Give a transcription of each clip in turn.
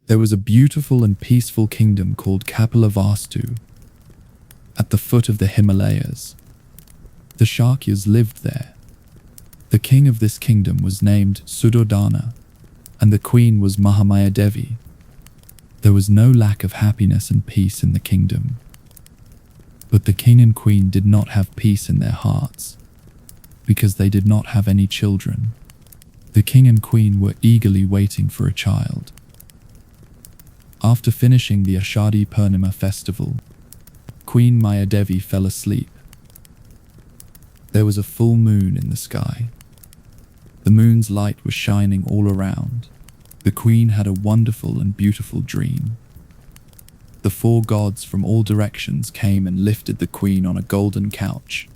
There was a beautiful and peaceful kingdom called Kapilavastu at the foot of the Himalayas. The Shakyas lived there. The king of this kingdom was named Suddhodana, and the queen was Mahaparinirvana. There was no lack of happiness and peace in the kingdom. But the king and queen did not have peace in their hearts, because they did not have any children. The king and queen were eagerly waiting for a child. After finishing the Ashadi Purnima festival, Queen Mayadevi fell asleep. There was a full moon in the sky. The moon's light was shining all around. The queen had a wonderful and beautiful dream. The 4 gods from all directions came and lifted the queen on a golden couch,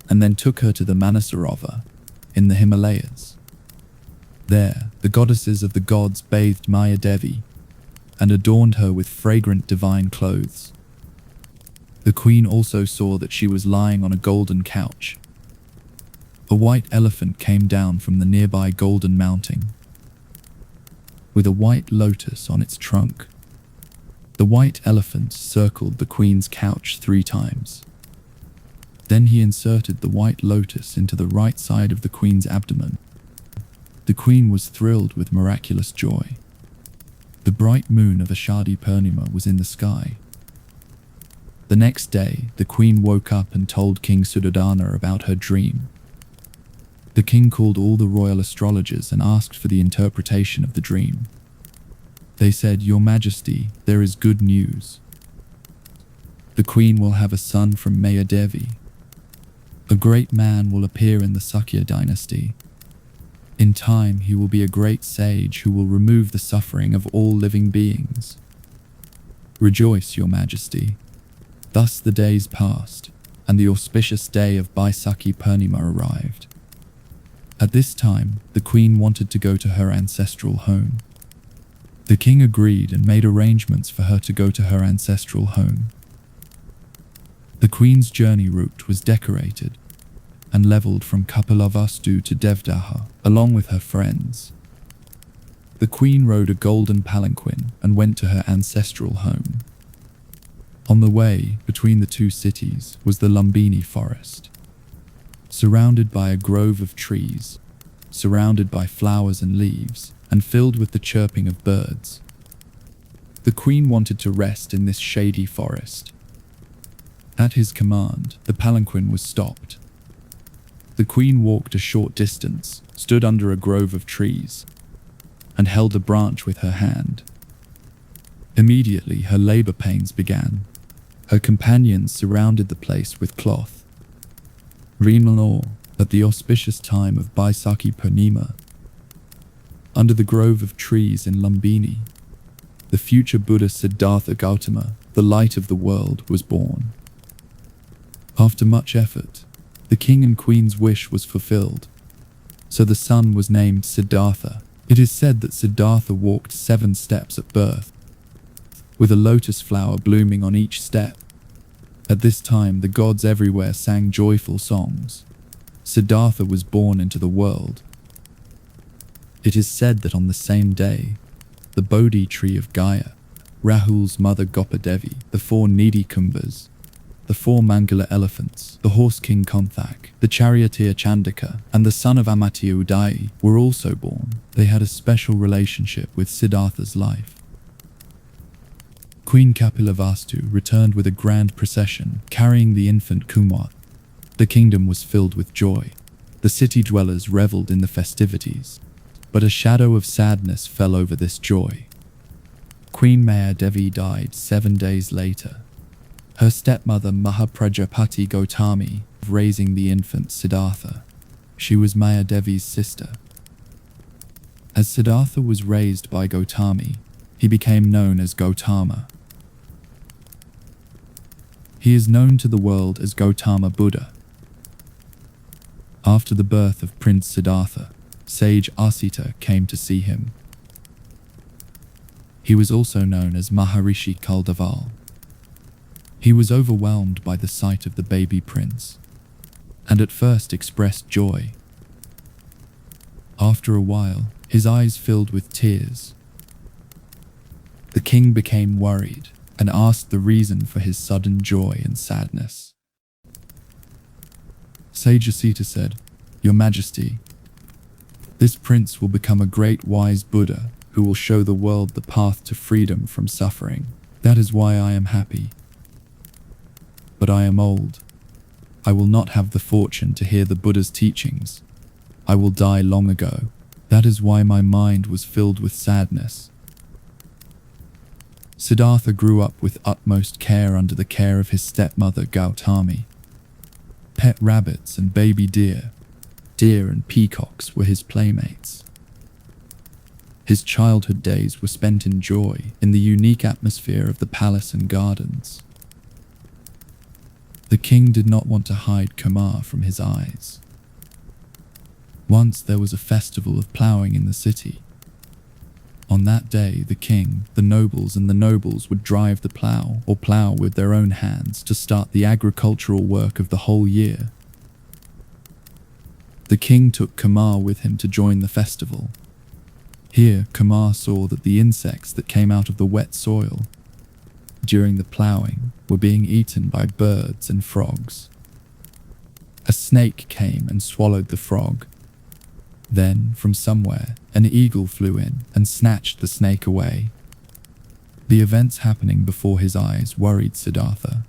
and then took her to the Manasarovar in the Himalayas. There, the goddesses of the gods bathed Mayadevi and adorned her with fragrant divine clothes. The queen also saw that she was lying on a golden couch. A white elephant came down from the nearby golden mountain, with a white lotus on its trunk. The white elephant circled the queen's couch 3 times. Then he inserted the white lotus into the right side of the queen's abdomen. The queen was thrilled with miraculous joy. The bright moon of Ashadi Purnima was in the sky. The next day, the queen woke up and told King Suddhodana about her dream. The king called all the royal astrologers and asked for the interpretation of the dream. They said, "Your Majesty, there is good news. The queen will have a son from Mayadevi. A great man will appear in the Sakya dynasty. In time, he will be a great sage who will remove the suffering of all living beings. Rejoice, Your Majesty." Thus the days passed, and the auspicious day of Baisakhi Purnima arrived. At this time, the queen wanted to go to her ancestral home. The king agreed and made arrangements for her to go to her ancestral home. The queen's journey route was decorated and leveled from Kapilavastu to Devdaha, along with her friends. The queen rode a golden palanquin and went to her ancestral home. On the way, between the 2 cities, was the Lumbini forest, surrounded by a grove of trees, surrounded by flowers and leaves, and filled with the chirping of birds. The queen wanted to rest in this shady forest. At his command, the palanquin was stopped. The queen walked a short distance, stood under a grove of trees, and held a branch with her hand. Immediately, her labor pains began. Her companions surrounded the place with cloth. Meanwhile, at the auspicious time of Baisakhi Purnima, under the grove of trees in Lumbini, the future Buddha Siddartha Gautama, the light of the world, was born. After much effort, the king and queen's wish was fulfilled, so the son was named Siddartha. It is said that Siddartha walked 7 steps at birth, with a lotus flower blooming on each step. At this time, the gods everywhere sang joyful songs. Siddartha was born into the world. It is said that on the same day, the Bodhi tree of Gaia, Rahul's mother Gopadevi, the 4 needy Kumbhas, the 4 Mangala elephants, the horse king Konthak, the charioteer Chandaka, and the son of Amatya Udayi were also born. They had a special relationship with Siddhartha's life. Queen Kapilavastu returned with a grand procession, carrying the infant Kumar. The kingdom was filled with joy. The city dwellers reveled in the festivities, but a shadow of sadness fell over this joy. Queen Mayadevi died 7 days later. Her stepmother Mahaprajapati Gautami, raising the infant Siddartha. She was Mayadevi's sister. As Siddartha was raised by Gautami, he became known as Gautama. He is known to the world as Gautama Buddha. After the birth of Prince Siddartha, sage Asita came to see him. He was also known as Maharishi Kaldaval. He was overwhelmed by the sight of the baby prince, and at first expressed joy. After a while, his eyes filled with tears. The king became worried and asked the reason for his sudden joy and sadness. Sage Asita said, "Your Majesty, this prince will become a great wise Buddha who will show the world the path to freedom from suffering. That is why I am happy. But I am old. I will not have the fortune to hear the Buddha's teachings. I will die long ago. That is why my mind was filled with sadness." Siddhartha grew up with utmost care under the care of his stepmother Gautami. Pet rabbits and baby deer and peacocks were his playmates. His childhood days were spent in joy in the unique atmosphere of the palace and gardens. The king did not want to hide Kumar from his eyes. Once there was a festival of ploughing in the city. On that day, the king, the nobles, and the nobles would drive the plough or plough with their own hands to start the agricultural work of the whole year. The king took Kumar with him to join the festival. Here, Kumar saw that the insects that came out of the wet soil during the ploughing were being eaten by birds and frogs. A snake came and swallowed the frog. Then, from somewhere, an eagle flew in and snatched the snake away. The events happening before his eyes worried Siddhartha.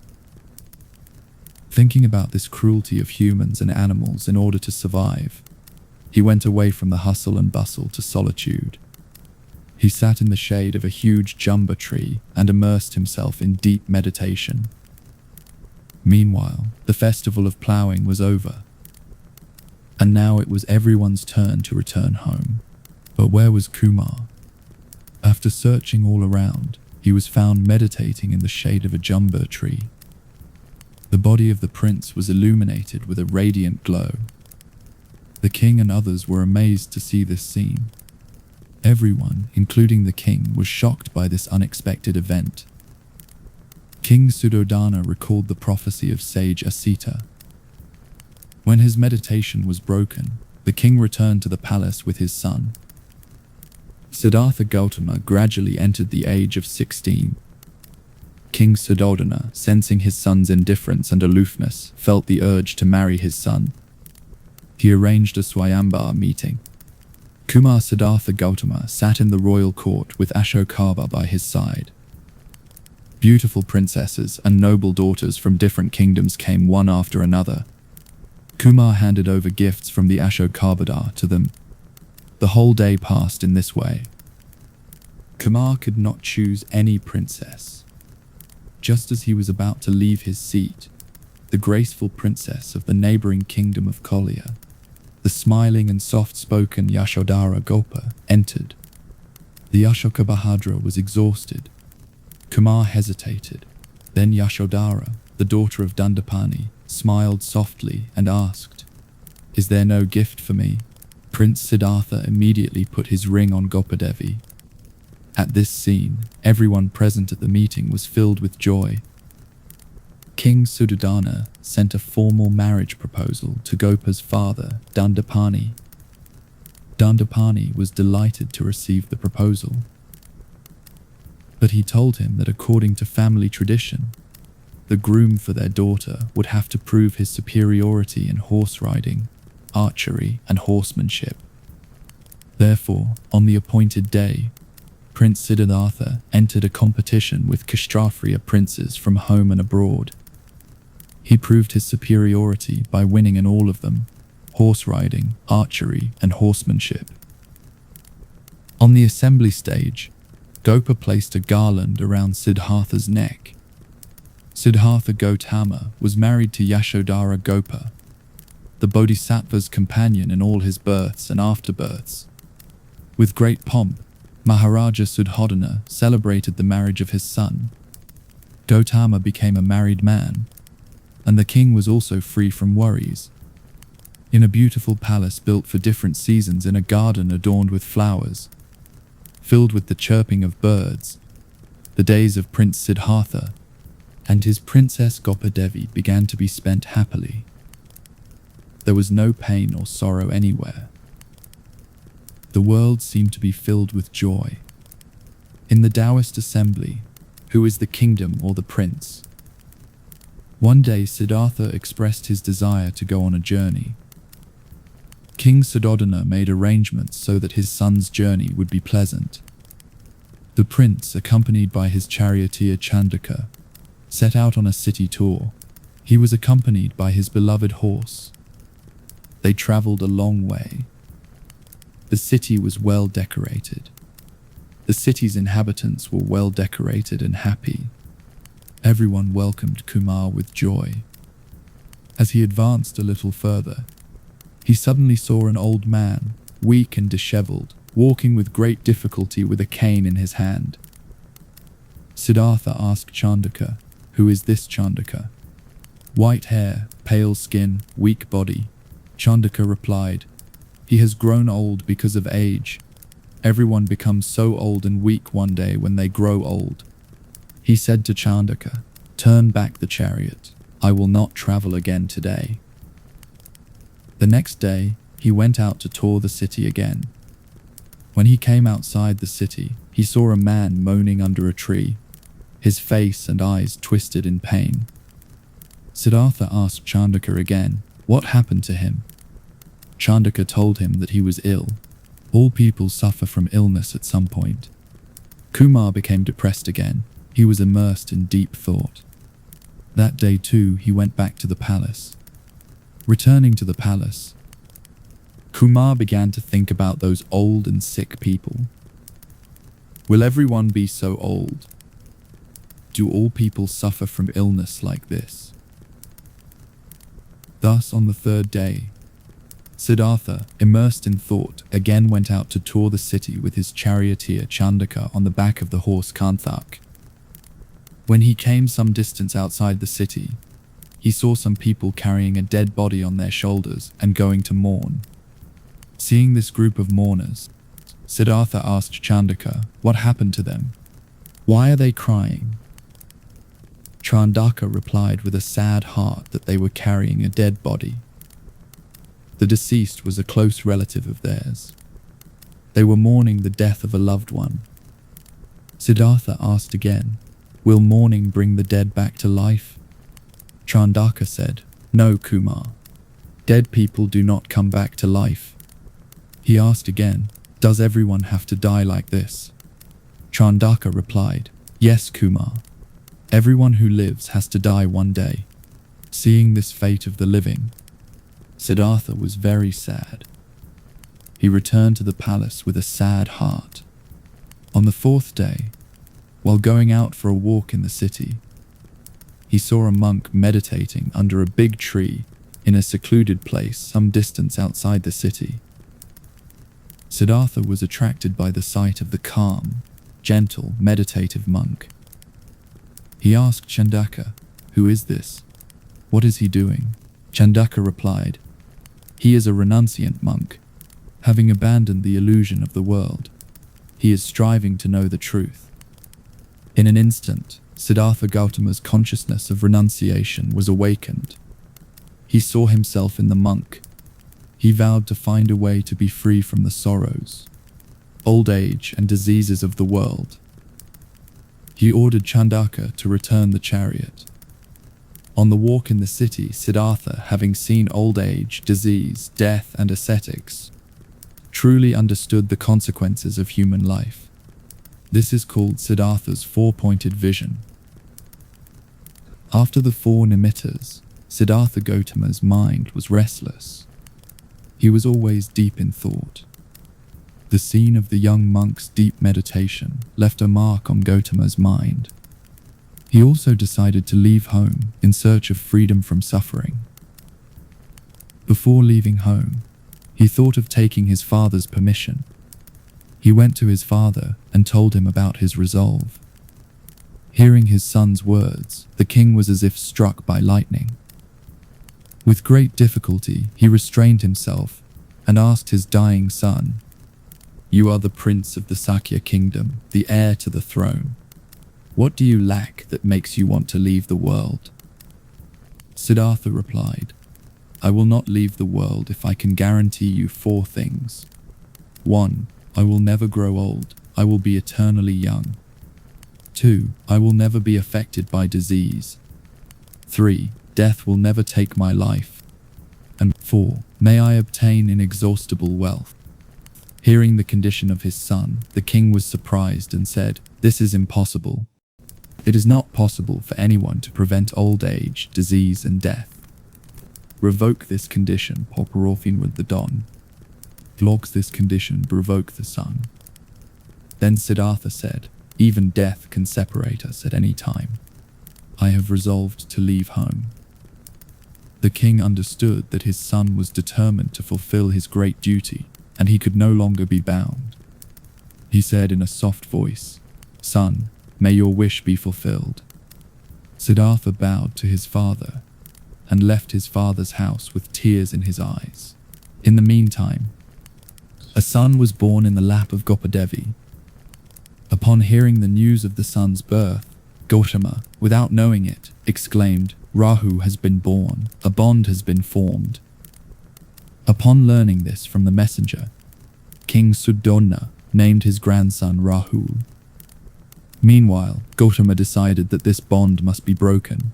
Thinking about this cruelty of humans and animals in order to survive, he went away from the hustle and bustle to solitude. He sat in the shade of a huge jumba tree and immersed himself in deep meditation. Meanwhile, the festival of ploughing was over, and now it was everyone's turn to return home. But where was Kumar? After searching all around, he was found meditating in the shade of a jumba tree. The body of the prince was illuminated with a radiant glow. The king and others were amazed to see this scene. Everyone, including the king, was shocked by this unexpected event. King Suddhodana recalled the prophecy of sage Asita. When his meditation was broken, the king returned to the palace with his son. Siddhartha Gautama gradually entered the age of 16. King Suddhodana, sensing his son's indifference and aloofness, felt the urge to marry his son. He arranged a Swayamvar meeting. Kumar Siddhartha Gautama sat in the royal court with Ashokava by his side. Beautiful princesses and noble daughters from different kingdoms came one after another. Kumar handed over gifts from the Ashokavadar to them. The whole day passed in this way. Kumar could not choose any princess. Just as he was about to leave his seat, the graceful princess of the neighboring kingdom of Kolya, the smiling and soft-spoken Yashodhara Gopa, entered. The Ashokabahadra was exhausted. Kumar hesitated. Then Yashodhara, the daughter of Dandapani, smiled softly and asked, "Is there no gift for me?" Prince Siddhartha immediately put his ring on Gopadevi. At this scene, everyone present at the meeting was filled with joy. King Suddhodana sent a formal marriage proposal to Gopa's father, Dandapani. Dandapani was delighted to receive the proposal. But he told him that according to family tradition, the groom for their daughter would have to prove his superiority in horse riding, archery, and horsemanship. Therefore, on the appointed day, Prince Siddhartha entered a competition with Kshatriya princes from home and abroad. He proved his superiority by winning in all of them: horse riding, archery, and horsemanship. On the assembly stage, Gopa placed a garland around Siddhartha's neck. Siddartha Gautama was married to Yashodhara Gopa, the Bodhisattva's companion in all his births and afterbirths. With great pomp, Maharaja Suddhodana celebrated the marriage of his son. Gautama became a married man, and the king was also free from worries. In a beautiful palace built for different seasons in a garden adorned with flowers, filled with the chirping of birds, the days of Prince Siddhartha and his princess Gopadevi began to be spent happily. There was no pain or sorrow anywhere. The world seemed to be filled with joy. in the Taoist assembly, who is the kingdom or the prince? One day Siddhartha expressed his desire to go on a journey. King Suddhodana made arrangements so that his son's journey would be pleasant. The prince, accompanied by his charioteer Chandaka, set out on a city tour. He was accompanied by his beloved horse. They traveled a long way. The city was well decorated. The city's inhabitants were well decorated and happy. Everyone welcomed Kumar with joy. As he advanced a little further, he suddenly saw an old man, weak and disheveled, walking with great difficulty with a cane in his hand. Siddhartha asked Chandaka, "Who is this Chandaka?" "White hair, pale skin, weak body." Chandaka replied, "He has grown old because of age. Everyone becomes so old and weak one day when they grow old." He said to Chandaka, "Turn back the chariot. I will not travel again today." The next day, he went out to tour the city again. When he came outside the city, he saw a man moaning under a tree, his face and eyes twisted in pain. Siddhartha asked Chandaka again, what happened to him? Chandaka told him that he was ill. All people suffer from illness at some point. Kumar became depressed again. He was immersed in deep thought. That day too, he went back to the palace. Returning to the palace, Kumar began to think about those old and sick people. Will everyone be so old? Do all people suffer from illness like this? Thus, on the third day, Siddhartha, immersed in thought, again went out to tour the city with his charioteer Chandaka on the back of the horse Kanthak. When he came some distance outside the city, he saw some people carrying a dead body on their shoulders and going to mourn. Seeing this group of mourners, Siddhartha asked Chandaka, what happened to them? Why are they crying? Chandaka replied with a sad heart that they were carrying a dead body. The deceased was a close relative of theirs. They were mourning the death of a loved one. Siddhartha asked again, will mourning bring the dead back to life? Chandaka said, no, Kumar. Dead people do not come back to life. He asked again, does everyone have to die like this? Chandaka replied, yes, Kumar. Everyone who lives has to die one day. Seeing this fate of the living, Siddhartha was very sad. He returned to the palace with a sad heart. On the fourth day, while going out for a walk in the city, he saw a monk meditating under a big tree in a secluded place some distance outside the city. Siddhartha was attracted by the sight of the calm, gentle, meditative monk. He asked Chandaka, who is this? What is he doing? Chandaka replied, he is a renunciant monk. Having abandoned the illusion of the world, he is striving to know the truth. In an instant, Siddhartha Gautama's consciousness of renunciation was awakened. He saw himself in the monk. He vowed to find a way to be free from the sorrows, old age, and diseases of the world. He ordered Chandaka to return the chariot. On the walk in the city, Siddhartha, having seen old age, disease, death, and ascetics, truly understood the consequences of human life. This is called Siddhartha's four-pointed vision. After the four nimittas, Siddartha Gautama's mind was restless. He was always deep in thought. The scene of the young monk's deep meditation left a mark on Gautama's mind. He also decided to leave home in search of freedom from suffering. Before leaving home, he thought of taking his father's permission. He went to his father and told him about his resolve. Hearing his son's words, the king was as if struck by lightning. With great difficulty, he restrained himself and asked his dying son, "You are the prince of the Sakya kingdom, the heir to the throne. What do you lack that makes you want to leave the world?" Siddhartha replied, "I will not leave the world if I can guarantee you four things. 1. I will never grow old. I will be eternally young. 2. I will never be affected by disease. 3. Death will never take my life. And 4. May I obtain inexhaustible wealth. Hearing the condition of his son, the king was surprised and said, "This is impossible. It is not possible for anyone to prevent old age, disease, and death. Revoke this condition, Poporofin with the Don. Logs this condition, provoke the son." Then Siddartha said, "Even death can separate us at any time. I have resolved to leave home." The king understood that his son was determined to fulfill his great duty, and he could no longer be bound. He said in a soft voice, "Son, may your wish be fulfilled." Siddartha bowed to his father and left his father's house with tears in his eyes. In the meantime, a son was born in the lap of Gopadevi. Upon hearing the news of the son's birth, Gautama, without knowing it, exclaimed, "Rahu has been born, a bond has been formed." Upon learning this from the messenger, King Suddhodana named his grandson Rahul. Meanwhile, Gautama decided that this bond must be broken.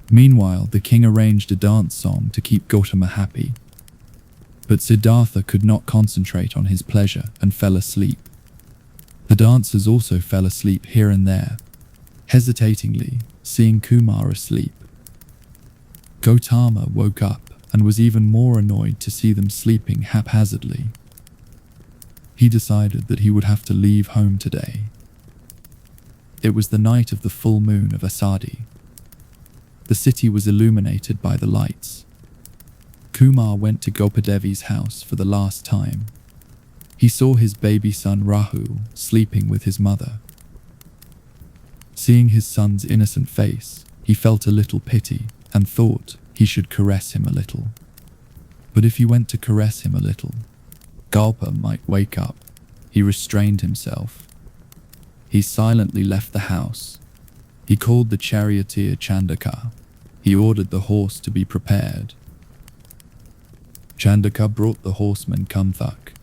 Meanwhile, the king arranged a dance song to keep Gautama happy. But Siddartha could not concentrate on his pleasure and fell asleep. The dancers also fell asleep here and there, hesitatingly, seeing Kumar asleep. Gautama woke up and was even more annoyed to see them sleeping haphazardly. He decided that he would have to leave home today. It was the night of the full moon of Asadi. The city was illuminated by the lights. Kumar went to Gopadevi's house for the last time. He saw his baby son Rahul sleeping with his mother. Seeing his son's innocent face, he felt a little pity and thought he should caress him a little. But if he went to caress him a little, Gautama might wake up. He restrained himself. He silently left the house. He called the charioteer Chandaka. He ordered the horse to be prepared. Chandaka brought the horseman Kunthak.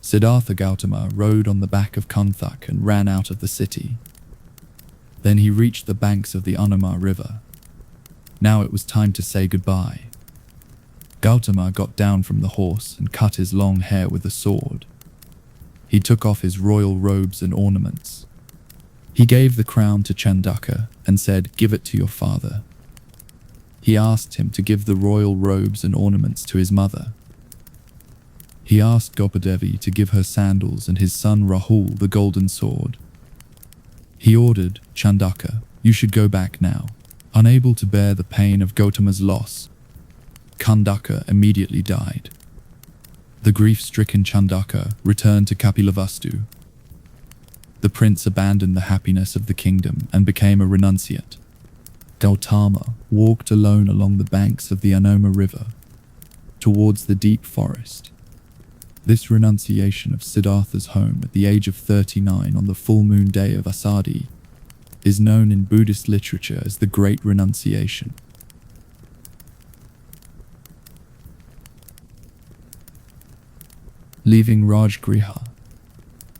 Siddartha Gautama rode on the back of Kunthak and ran out of the city. Then he reached the banks of the Anuma river. Now it was time to say goodbye. Gautama got down from the horse and cut his long hair with a sword. He took off his royal robes and ornaments. He gave the crown to Chandaka and said, "Give it to your father." He asked him to give the royal robes and ornaments to his mother. He asked Gopadevi to give her sandals and his son Rahul the golden sword. He ordered, "Chandaka, you should go back now." Unable to bear the pain of Gautama's loss, Chandaka immediately died. The grief-stricken Chandaka returned to Kapilavastu. The prince abandoned the happiness of the kingdom and became a renunciate. Gautama walked alone along the banks of the Anoma river, towards the deep forest. This renunciation of Siddartha's home at the age of 39 on the full moon day of Asadi is known in Buddhist literature as the Great Renunciation. Leaving Rajgriha,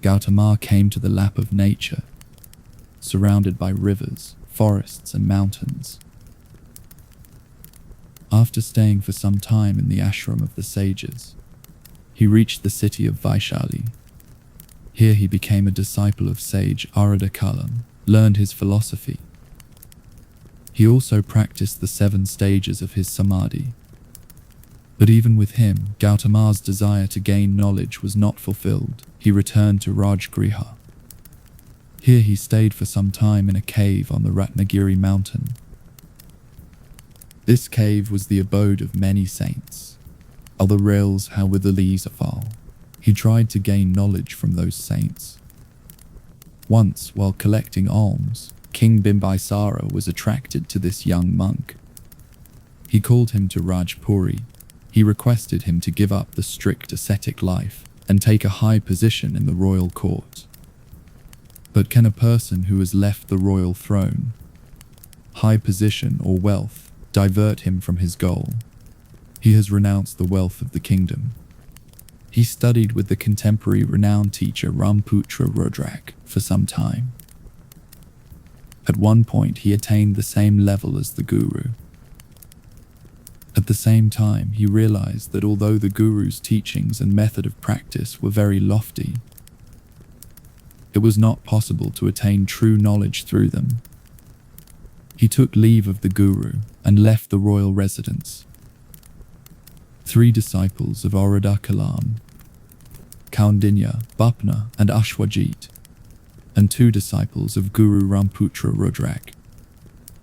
Gautama came to the lap of nature, surrounded by rivers, forests, and mountains. After staying for some time in the ashram of the sages, he reached the city of Vaishali. Here he became a disciple of sage Aradakalam, learned his philosophy. He also practiced the 7 stages of his samadhi. But even with him, Gautama's desire to gain knowledge was not fulfilled. He returned to Rajgriha. Here he stayed for some time in a cave on the Ratnagiri mountain. This cave was the abode of many saints. Other rails how with the leaves fall. He tried to gain knowledge from those saints. Once, while collecting alms, King Bimbisara was attracted to this young monk. He called him to Rajpuri. He requested him to give up the strict ascetic life and take a high position in the royal court. But can a person who has left the royal throne, high position or wealth, divert him from his goal? He has renounced the wealth of the kingdom. He studied with the contemporary renowned teacher Ramputra Rodrak for some time. At one point, he attained the same level as the guru. At the same time, he realized that although the guru's teachings and method of practice were very lofty, it was not possible to attain true knowledge through them. He took leave of the guru and left the royal residence. 3 disciples of Orada Kalam, Kaundinya, Bapna, and Ashwajit, and 2 disciples of Guru Ramputra Rudrak,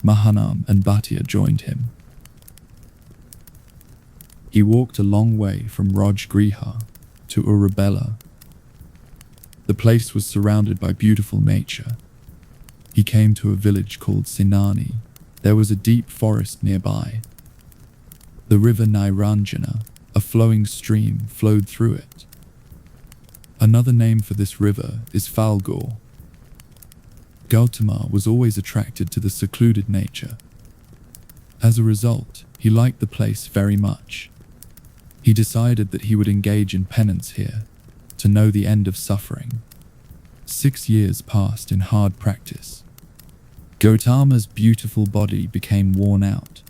Mahanam and Bhatia, joined him. He walked a long way from Rajgriha to Urabella. The place was surrounded by beautiful nature. He came to a village called Sinani. There was a deep forest nearby. The river Nairanjana, a flowing stream, flowed through it. Another name for this river is Falgore. Gautama was always attracted to the secluded nature. As a result, he liked the place very much. He decided that he would engage in penance here, to know the end of suffering. 6 years passed in hard practice. Gautama's beautiful body became worn out.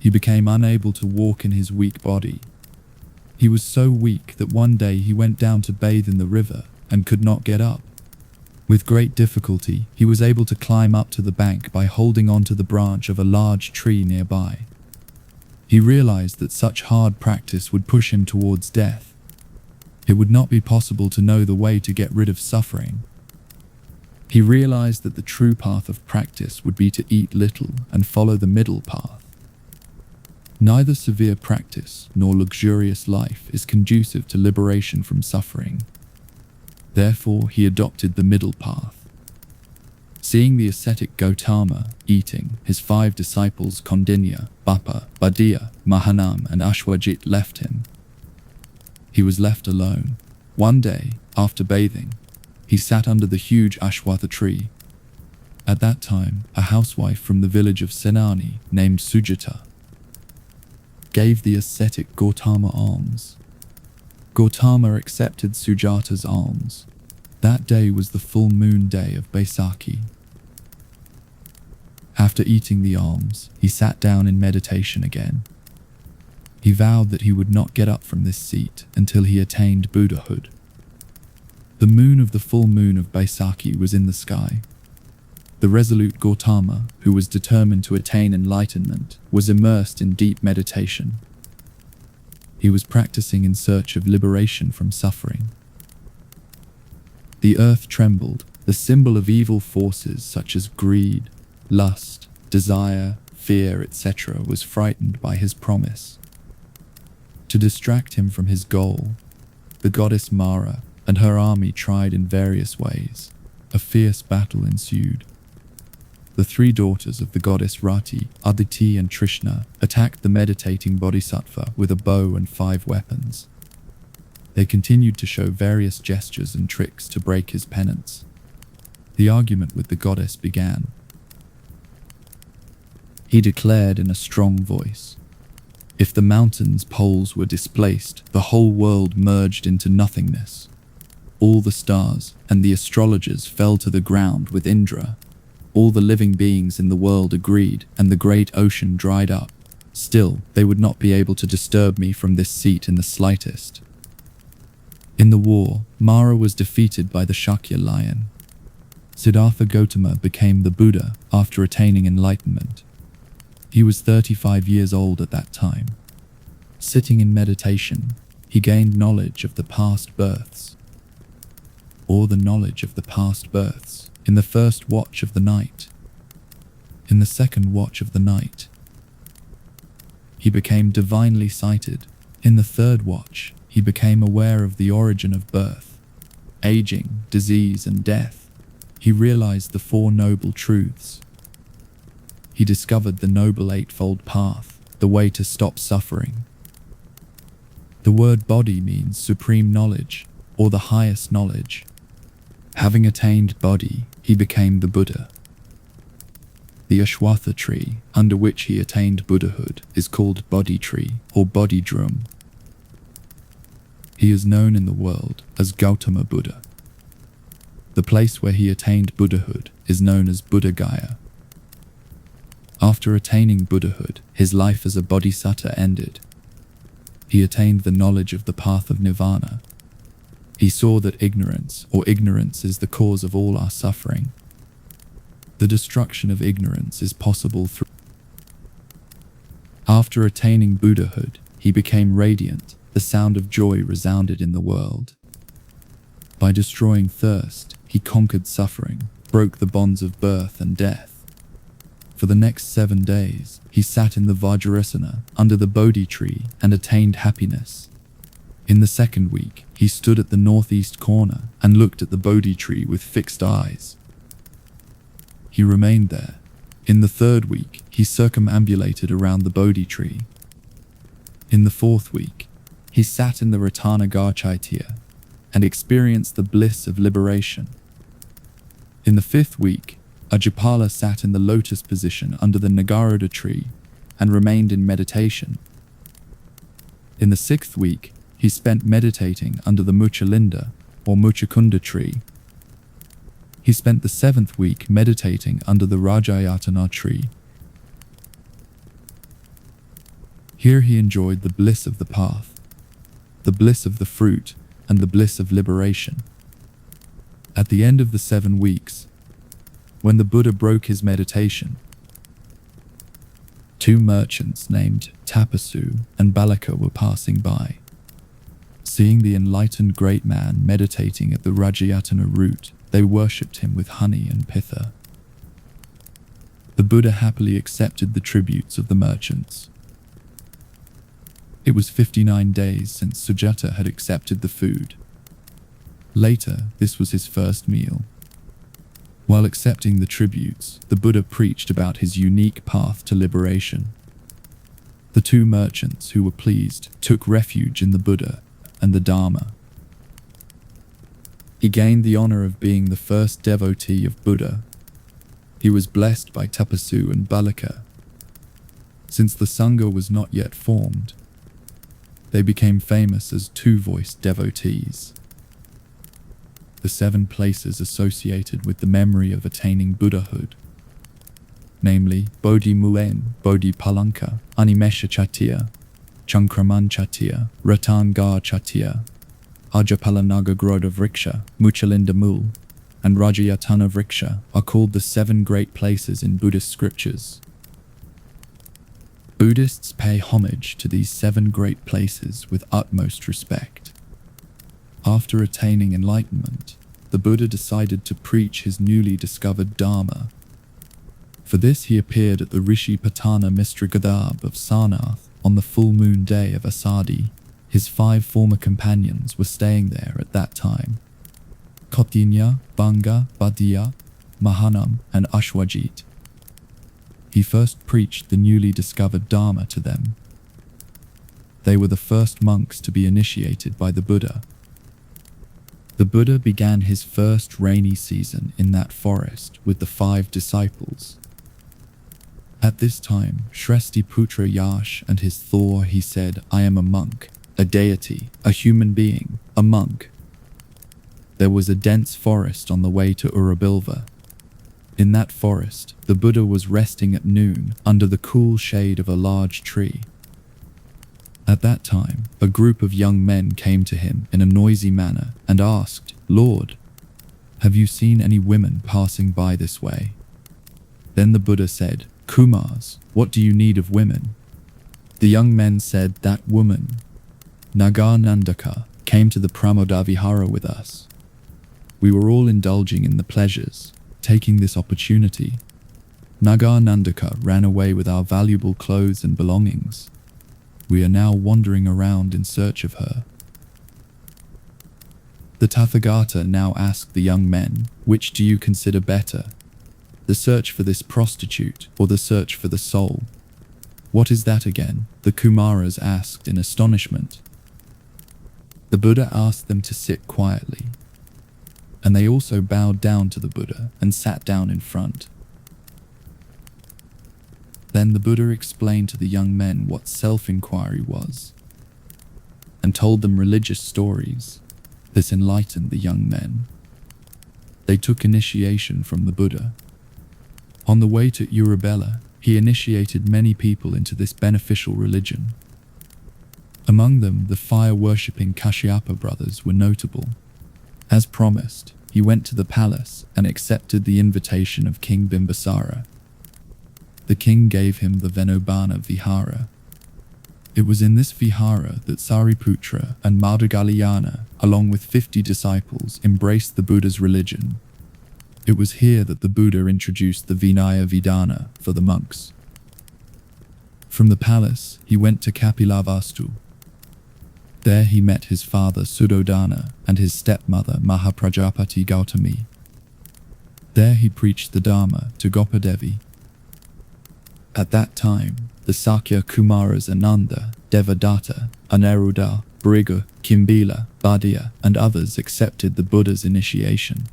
He became unable to walk in his weak body. He was so weak that one day he went down to bathe in the river and could not get up. With great difficulty, he was able to climb up to the bank by holding onto the branch of a large tree nearby. He realized that such hard practice would push him towards death. It would not be possible to know the way to get rid of suffering. He realized that the true path of practice would be to eat little and follow the middle path. Neither severe practice nor luxurious life is conducive to liberation from suffering. Therefore, he adopted the middle path. Seeing the ascetic Gautama eating, his 5 disciples Kaundinya, Bappa, Bhatia, Mahanam, and Ashwajit left him. He was left alone. One day, after bathing, he sat under the huge Ashwatha tree. At that time, a housewife from the village of Senani, named Sujata, gave the ascetic Gautama alms. Gautama accepted Sujata's alms. That day was the full moon day of Baisakhi. After eating the alms, he sat down in meditation again. He vowed that he would not get up from this seat until he attained Buddhahood. The moon of the full moon of Baisakhi was in the sky. The resolute Gautama, who was determined to attain enlightenment, was immersed in deep meditation. He was practicing in search of liberation from suffering. The earth trembled, the symbol of evil forces such as greed, lust, desire, fear, etc. was frightened by his promise. To distract him from his goal, the goddess Mara and her army tried in various ways. A fierce battle ensued. The 3 daughters of the goddess Rati, Aditi and Trishna, attacked the meditating bodhisattva with a bow and 5 weapons. They continued to show various gestures and tricks to break his penance. The argument with the goddess began. He declared in a strong voice, "If the mountain's poles were displaced, the whole world merged into nothingness. All the stars and the astrologers fell to the ground with Indra. All the living beings in the world agreed, and the great ocean dried up. Still, they would not be able to disturb me from this seat in the slightest." In the war, Mara was defeated by the Shakya lion. Siddhartha Gautama became the Buddha after attaining enlightenment. He was 35 years old at that time. Sitting in meditation, he gained knowledge of the past births, or the knowledge of the past births, in the first watch of the night. In the second watch of the night, he became divinely sighted. In the third watch, he became aware of the origin of birth, aging, disease, and death. He realized the 4 noble truths. He discovered the noble 8-fold path, the way to stop suffering. The word body means supreme knowledge, or the highest knowledge. Having attained body, he became the Buddha. The Ashwatha tree, under which he attained Buddhahood, is called Bodhi tree or Bodhi drum. He is known in the world as Gautama Buddha. The place where he attained Buddhahood is known as Buddha-Gaya. After attaining Buddhahood, his life as a bodhisattva ended. He attained the knowledge of the path of nirvana. He saw that ignorance is the cause of all our suffering. The destruction of ignorance is possible through. After attaining Buddhahood, he became radiant. The sound of joy resounded in the world. By destroying thirst, he conquered suffering, broke the bonds of birth and death. For the next 7 days, he sat in the Vajrasana under the Bodhi tree and attained happiness. In the second week, he stood at the northeast corner and looked at the Bodhi tree with fixed eyes. He remained there. In the third week, he circumambulated around the Bodhi tree. In the fourth week, he sat in the Ratanagar Chaitya and experienced the bliss of liberation. In the fifth week, Ajapala sat in the lotus position under the Nagaruda tree and remained in meditation. In the sixth week, he spent meditating under the Muchalinda or Muchakunda tree. He spent the seventh week meditating under the Rajayatana tree. Here he enjoyed the bliss of the path, the bliss of the fruit, and the bliss of liberation. At the end of the 7 weeks, when the Buddha broke his meditation, 2 merchants named Tapasu and Balaka were passing by. Seeing the enlightened great man meditating at the Rajayatana root, they worshipped him with honey and pitha. The Buddha happily accepted the tributes of the merchants. It was 59 days since Sujata had accepted the food. Later, this was his first meal. While accepting the tributes, the Buddha preached about his unique path to liberation. The 2 merchants who were pleased took refuge in the Buddha and the Dharma. He gained the honor of being the first devotee of Buddha. He was blessed by Tapasu and Balaka. Since the Sangha was not yet formed, they became famous as 2-voiced devotees. The 7 places associated with the memory of attaining Buddhahood, namely Bodhi Muen, Bodhi Palanka, Animesha Chatya, Chankraman Chatya, Ratangar Chatya, Ajapalanaga Groda Vriksha, Muchalinda Mul, and Rajayatana Vriksha are called the 7 great places in Buddhist scriptures. Buddhists pay homage to these 7 great places with utmost respect. After attaining enlightenment, the Buddha decided to preach his newly discovered Dharma. For this he appeared at the Rishi Patana Mistragadab of Sarnath on the full moon day of Asadi. His 5 former companions were staying there at that time: Kotinya, Banga, Badiya, Mahanam, and Ashwajit. He first preached the newly discovered Dharma to them. They were the first monks to be initiated by the Buddha. The Buddha began his first rainy season in that forest with the 5 disciples. At this time, Shrestiputra Yash and his Thor, he said, "I am a monk, a deity, a human being, a monk." There was a dense forest on the way to Urabilva. In that forest, the Buddha was resting at noon under the cool shade of a large tree. At that time, a group of young men came to him in a noisy manner and asked, "Lord, have you seen any women passing by this way?" Then the Buddha said, "Kumars, what do you need of women?" The young men said, "That woman, Nagarnandaka, came to the Pramodavihara with us. We were all indulging in the pleasures. Taking this opportunity, Nagarnandaka ran away with our valuable clothes and belongings. We are now wandering around in search of her." The Tathagata now asked the young men, "Which do you consider better, the search for this prostitute or the search for the soul?" "What is that again?" the Kumaras asked in astonishment. The Buddha asked them to sit quietly, and they also bowed down to the Buddha and sat down in front. Then the Buddha explained to the young men what self-inquiry was, and told them religious stories. This enlightened the young men. they took initiation from the Buddha. On the way to Urubela, he initiated many people into this beneficial religion. Among them, the fire-worshipping Kashyapa brothers were notable. As promised, he went to the palace and accepted the invitation of King Bimbisara. The king gave him the Venobana Vihara. It was in this vihara that Sariputra and Madhugalyana, along with 50 disciples, embraced the Buddha's religion. It was here that the Buddha introduced the Vinaya Vidana for the monks. From the palace, he went to Kapilavastu. There he met his father Suddhodana and his stepmother Mahaprajapati Gautami. There he preached the Dharma to Gopadevi. At that time, the Sakya Kumaras Ananda, Devadatta, Aniruddha, Bhrigu, Kimbila, Bhadia, and others accepted the Buddha's initiation.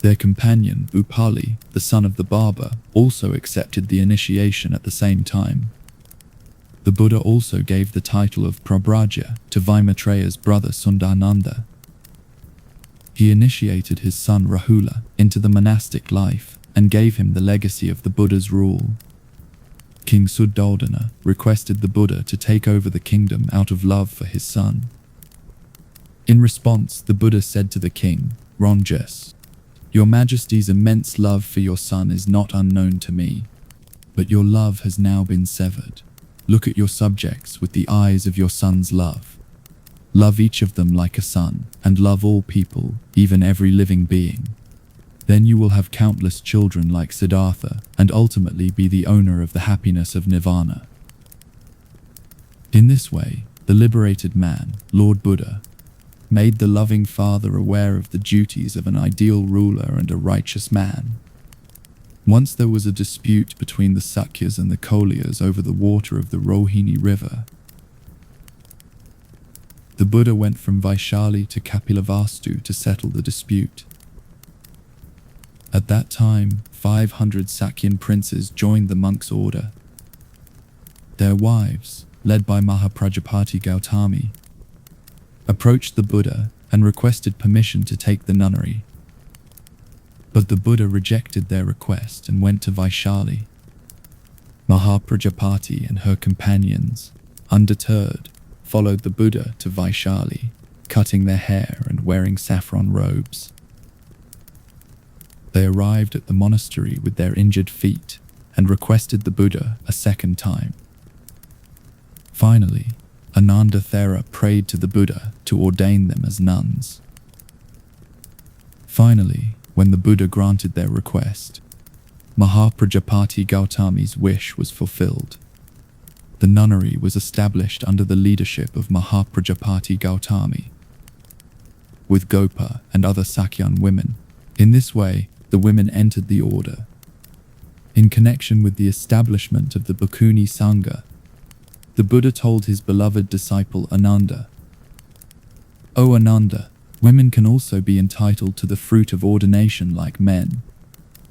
Their companion, Upali, the son of the barber, also accepted the initiation at the same time. The Buddha also gave the title of Prabraja to Vaimatreya's brother Sundananda. He initiated his son Rahula into the monastic life and gave him the legacy of the Buddha's rule. King Suddhodana requested the Buddha to take over the kingdom out of love for his son. In response, the Buddha said to the king, "Ronjas, Your Majesty's immense love for your son is not unknown to me, but your love has now been severed. Look at your subjects with the eyes of your son's love. Love each of them like a son, and love all people, even every living being. Then you will have countless children like Siddartha, and ultimately be the owner of the happiness of Nirvana." In this way, the liberated man, Lord Buddha, made the loving father aware of the duties of an ideal ruler and a righteous man. Once there was a dispute between the Sakyas and the Kolyas over the water of the Rohini river. The Buddha went from Vaishali to Kapilavastu to settle the dispute. At that time, 500 Sakyan princes joined the monks' order. Their wives, led by Mahaprajapati Gautami, approached the Buddha and requested permission to take the nunnery. But the Buddha rejected their request and went to Vaishali. Mahaprajapati and her companions, undeterred, followed the Buddha to Vaishali, cutting their hair and wearing saffron robes. They arrived at the monastery with their injured feet and requested the Buddha a second time. Finally, Anandathera prayed to the Buddha to ordain them as nuns. Finally, when the Buddha granted their request, Mahaprajapati Gautami's wish was fulfilled. The nunnery was established under the leadership of Mahaprajapati Gautami, with Gopa and other Sakyan women. In this way, the women entered the order. In connection with the establishment of the Bhikkhuni Sangha, the Buddha told his beloved disciple Ananda, "O Ananda, women can also be entitled to the fruit of ordination like men."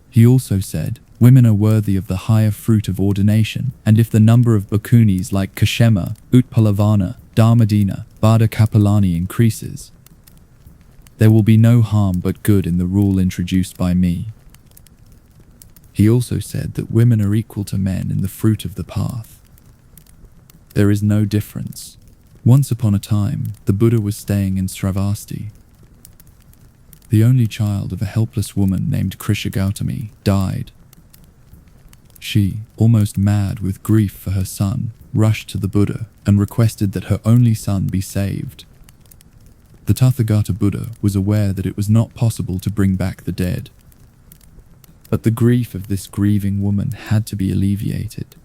He also said, "Women are worthy of the higher fruit of ordination, and if the number of bhikkhunis like Kashema, Utpalavana, Dharmadina, Bada Kapilani increases, there will be no harm but good in the rule introduced by me." He also said that women are equal to men in the fruit of the path. There is no difference. Once upon a time, the Buddha was staying in Sravasti. The only child of a helpless woman named Krisha Gautami died. She, almost mad with grief for her son, rushed to the Buddha and requested that her only son be saved. The Tathagata Buddha was aware that it was not possible to bring back the dead. But the grief of this grieving woman had to be alleviated.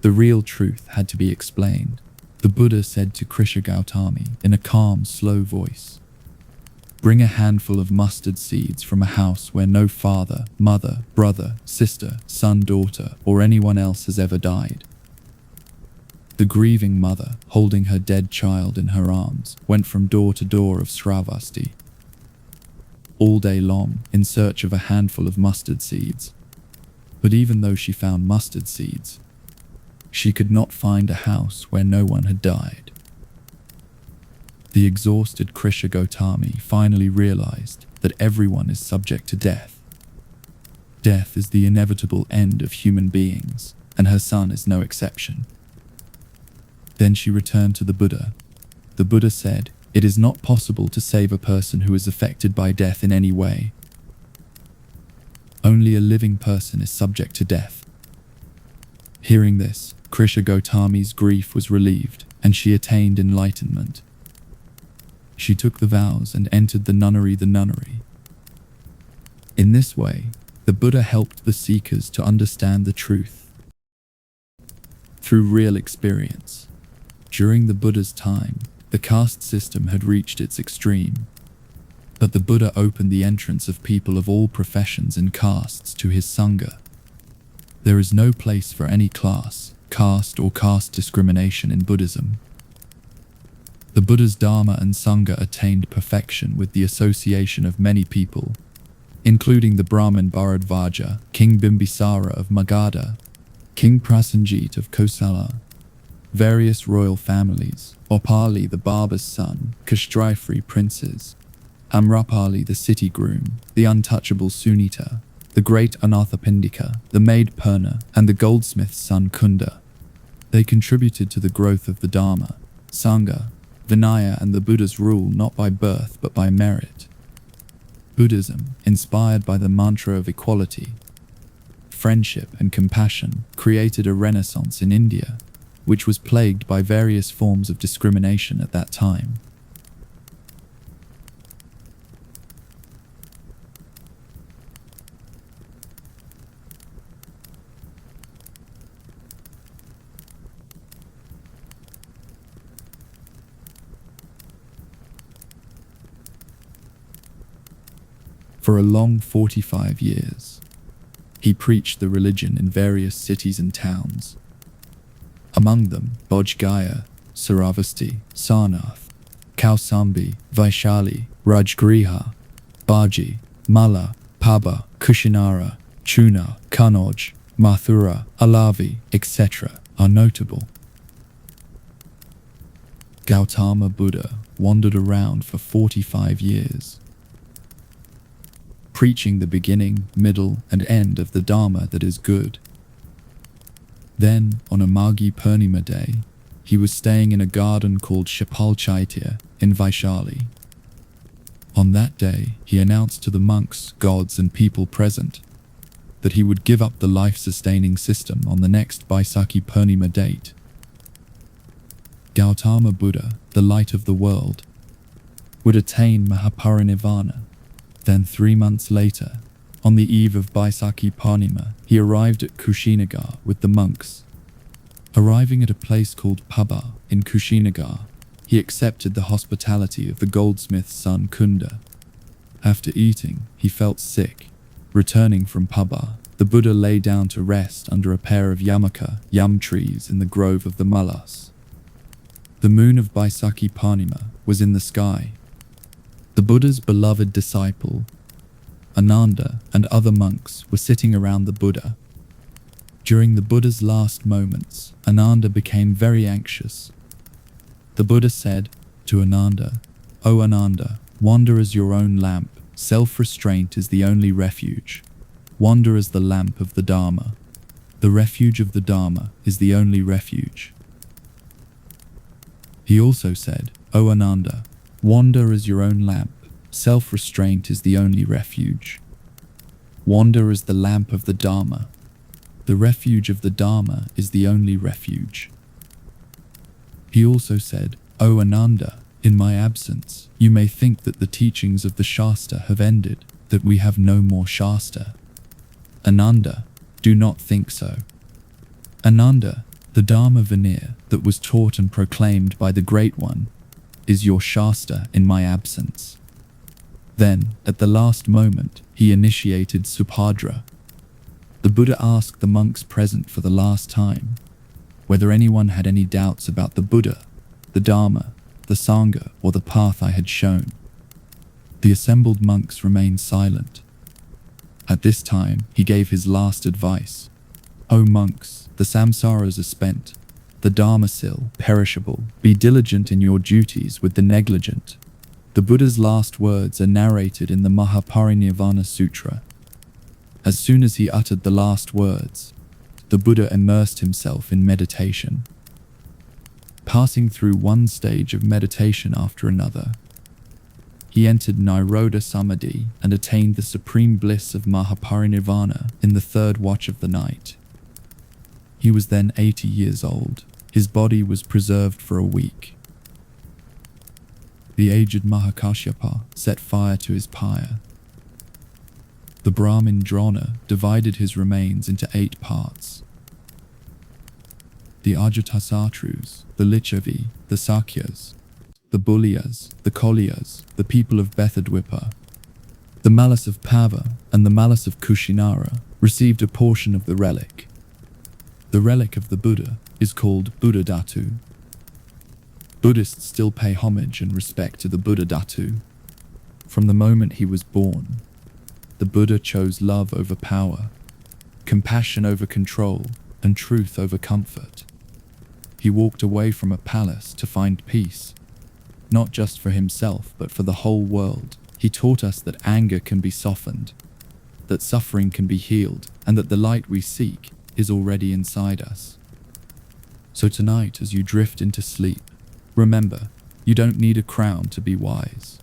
The real truth had to be explained. The Buddha said to Krisha Gautami in a calm, slow voice, "Bring a handful of mustard seeds from a house where no father, mother, brother, sister, son, daughter, or anyone else has ever died." The grieving mother, holding her dead child in her arms, went from door to door of Sravasti, all day long, in search of a handful of mustard seeds. But even though she found mustard seeds, she could not find a house where no one had died. The exhausted Krisha Gautami finally realized that everyone is subject to death. Death is the inevitable end of human beings, and her son is no exception. Then she returned to the Buddha. The Buddha said, "It is not possible to save a person who is affected by death in any way. Only a living person is subject to death." Hearing this, Krisha Gautami's grief was relieved, and she attained enlightenment. She took the vows and entered the nunnery. In this way, the Buddha helped the seekers to understand the truth through real experience. During the Buddha's time, the caste system had reached its extreme, but the Buddha opened the entrance of people of all professions and castes to his Sangha. There is no place for any class, caste or caste discrimination in Buddhism. The Buddha's Dharma and Sangha attained perfection with the association of many people, including the Brahmin Bharadvaja, King Bimbisara of Magadha, King Prasenjit of Kosala, various royal families, Opali the barber's son, Kshatriya princes, Amrapali the city groom, the untouchable Sunita, the great Anathapindika, the maid Purna, and the goldsmith's son Kunda. They contributed to the growth of the Dharma, Sangha, Vinaya and the Buddha's rule not by birth but by merit. Buddhism, inspired by the mantra of equality, friendship and compassion, created a renaissance in India, which was plagued by various forms of discrimination at that time. For a long 45 years, he preached the religion in various cities and towns. Among them, Bodh Gaya, Saravasti, Sarnath, Kausambi, Vaishali, Rajgriha, Baji, Malla, Paba, Kushinara, Chuna, Kanauj, Mathura, Alavi, etc. are notable. Gautama Buddha wandered around for 45 years, preaching the beginning, middle, and end of the Dharma that is good. Then, on a Maghi Purnima day, he was staying in a garden called Shapal Chaitya in Vaishali. On that day, he announced to the monks, gods, and people present that he would give up the life-sustaining system on the next Baisakhi Purnima date. Gautama Buddha, the light of the world, would attain Mahaparinirvana. Then 3 months later, on the eve of Baisakhi Purnima, he arrived at Kushinagar with the monks. Arriving at a place called Paba in Kushinagar, he accepted the hospitality of the goldsmith's son Kunda. After eating, he felt sick. Returning from Paba, the Buddha lay down to rest under a pair of yamaka, yam trees in the grove of the Mallas. The moon of Baisakhi Purnima was in the sky. The Buddha's beloved disciple, Ananda, and other monks were sitting around the Buddha. During the Buddha's last moments, Ananda became very anxious. The Buddha said to Ananda, "O Ananda, wander as your own lamp. Self-restraint is the only refuge. Wander as the lamp of the Dharma. The refuge of the Dharma is the only refuge." He also said, "O Ananda, wander as your own lamp. Self-restraint is the only refuge. Wander as the lamp of the Dharma. The refuge of the Dharma is the only refuge." He also said, "O Ananda, in my absence, you may think that the teachings of the Shastra have ended, that we have no more Shastra. Ananda, do not think so. Ananda, the Dharma veneer that was taught and proclaimed by the Great One is your Shastra in my absence." Then, at the last moment, he initiated Subhadra. The Buddha asked the monks present for the last time whether anyone had any doubts about the Buddha, the Dharma, the Sangha, or the path I had shown. The assembled monks remained silent. At this time, he gave his last advice. "O monks, the samsaras are spent. The Dharmasil, perishable. Be diligent in your duties with the negligent. The Buddha's last words are narrated in the Mahaparinirvana Sutra. As soon as he uttered the last words, the Buddha immersed himself in meditation, passing through one stage of meditation after another. He entered Nirodha Samadhi and attained the supreme bliss of Mahaparinirvana in the third watch of the night. He was then 80 years old. His body was preserved for a week. The aged Mahakashyapa set fire to his pyre. The Brahmin Drona divided his remains into 8 parts. The Ajatasattrus, the Lichavi, the Sakyas, the Bulyas, the Kolyas, the people of Bethadwipa, the malice of Pava, and the malice of Kushinara received a portion of the relic. The relic of the Buddha is called Buddhadhatu. Buddhists still pay homage and respect to the Buddhadhatu. From the moment he was born, the Buddha chose love over power, compassion over control, and truth over comfort. He walked away from a palace to find peace, not just for himself but for the whole world. He taught us that anger can be softened, that suffering can be healed, and that the light we seek is already inside us. So tonight, as you drift into sleep, remember, you don't need a crown to be wise.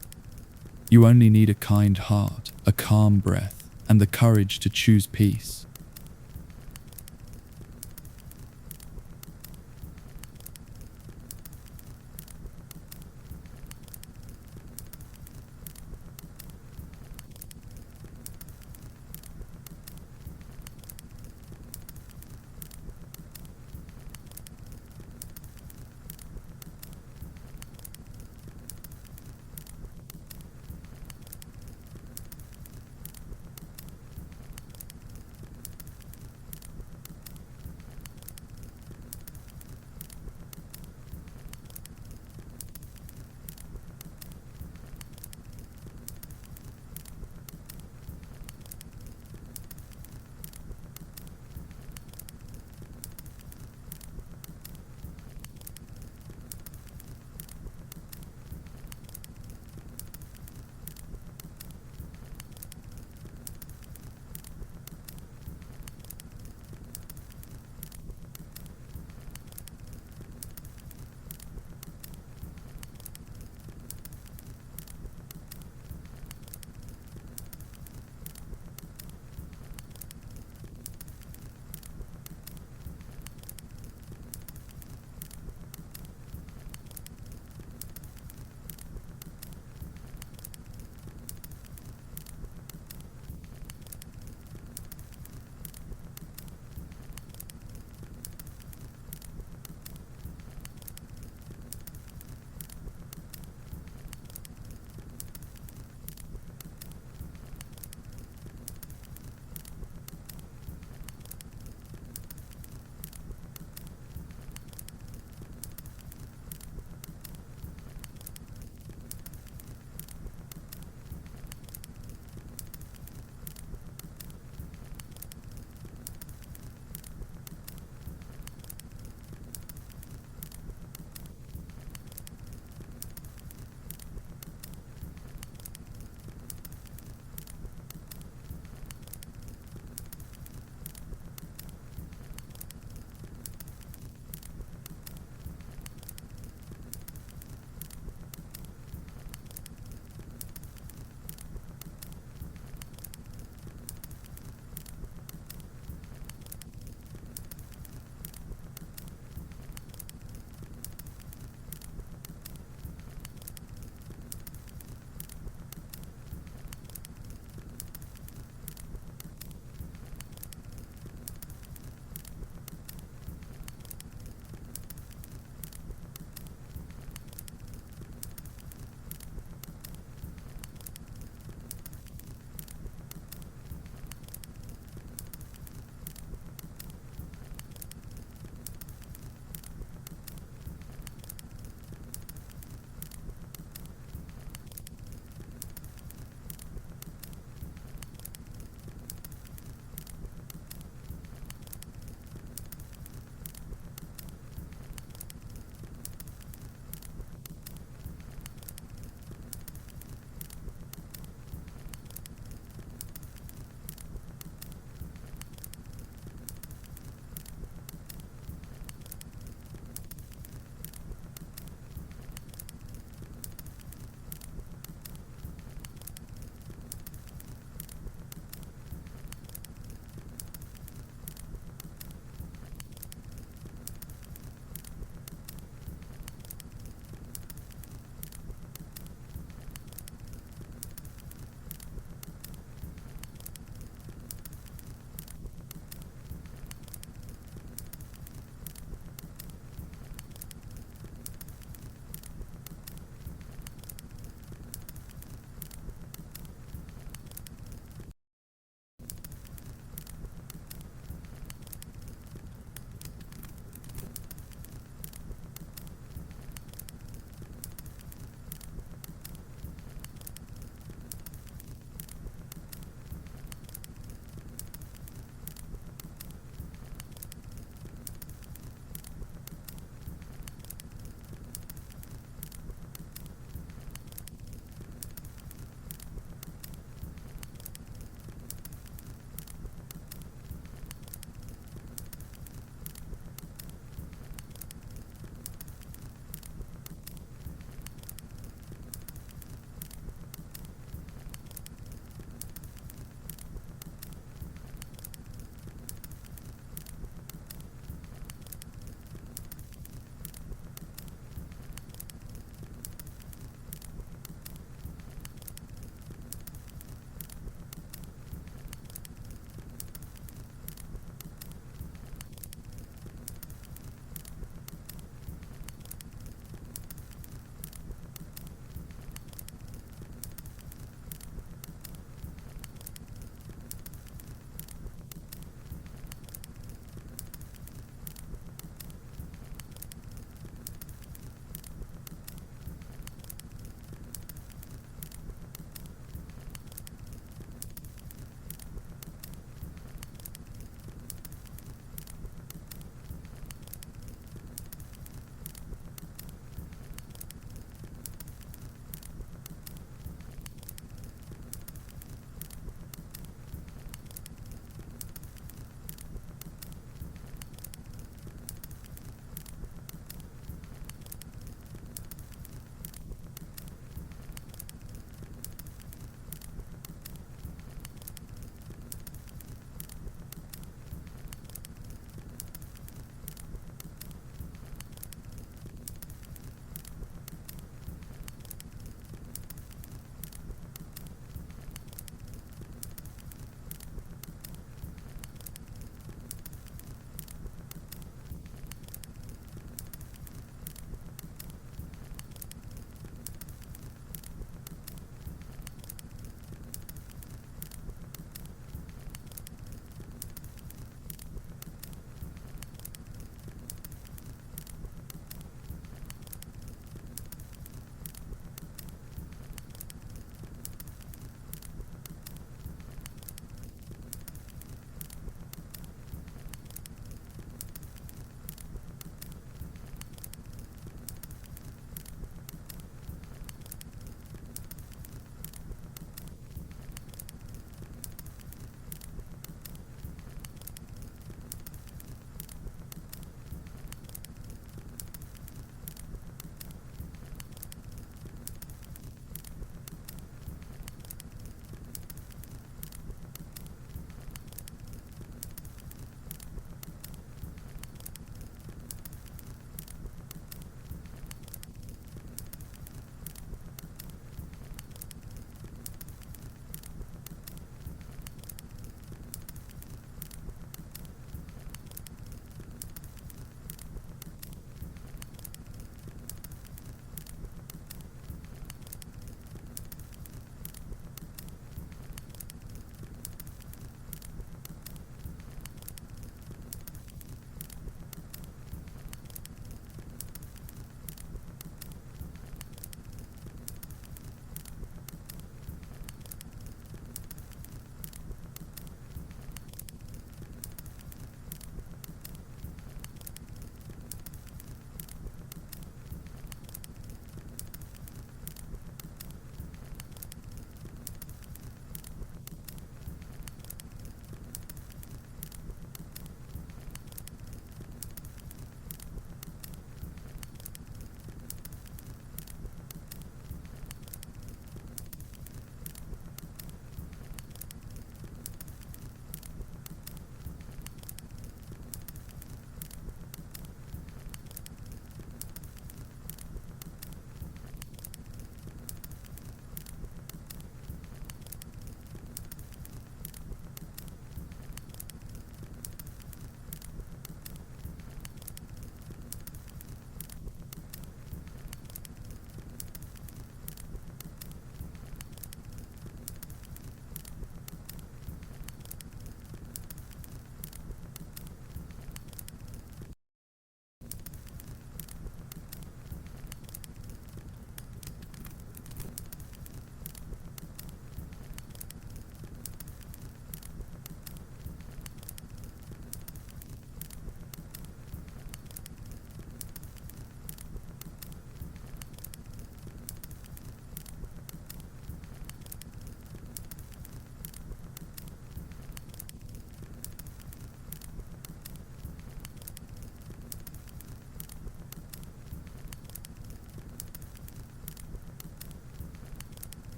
You only need a kind heart, a calm breath, and the courage to choose peace.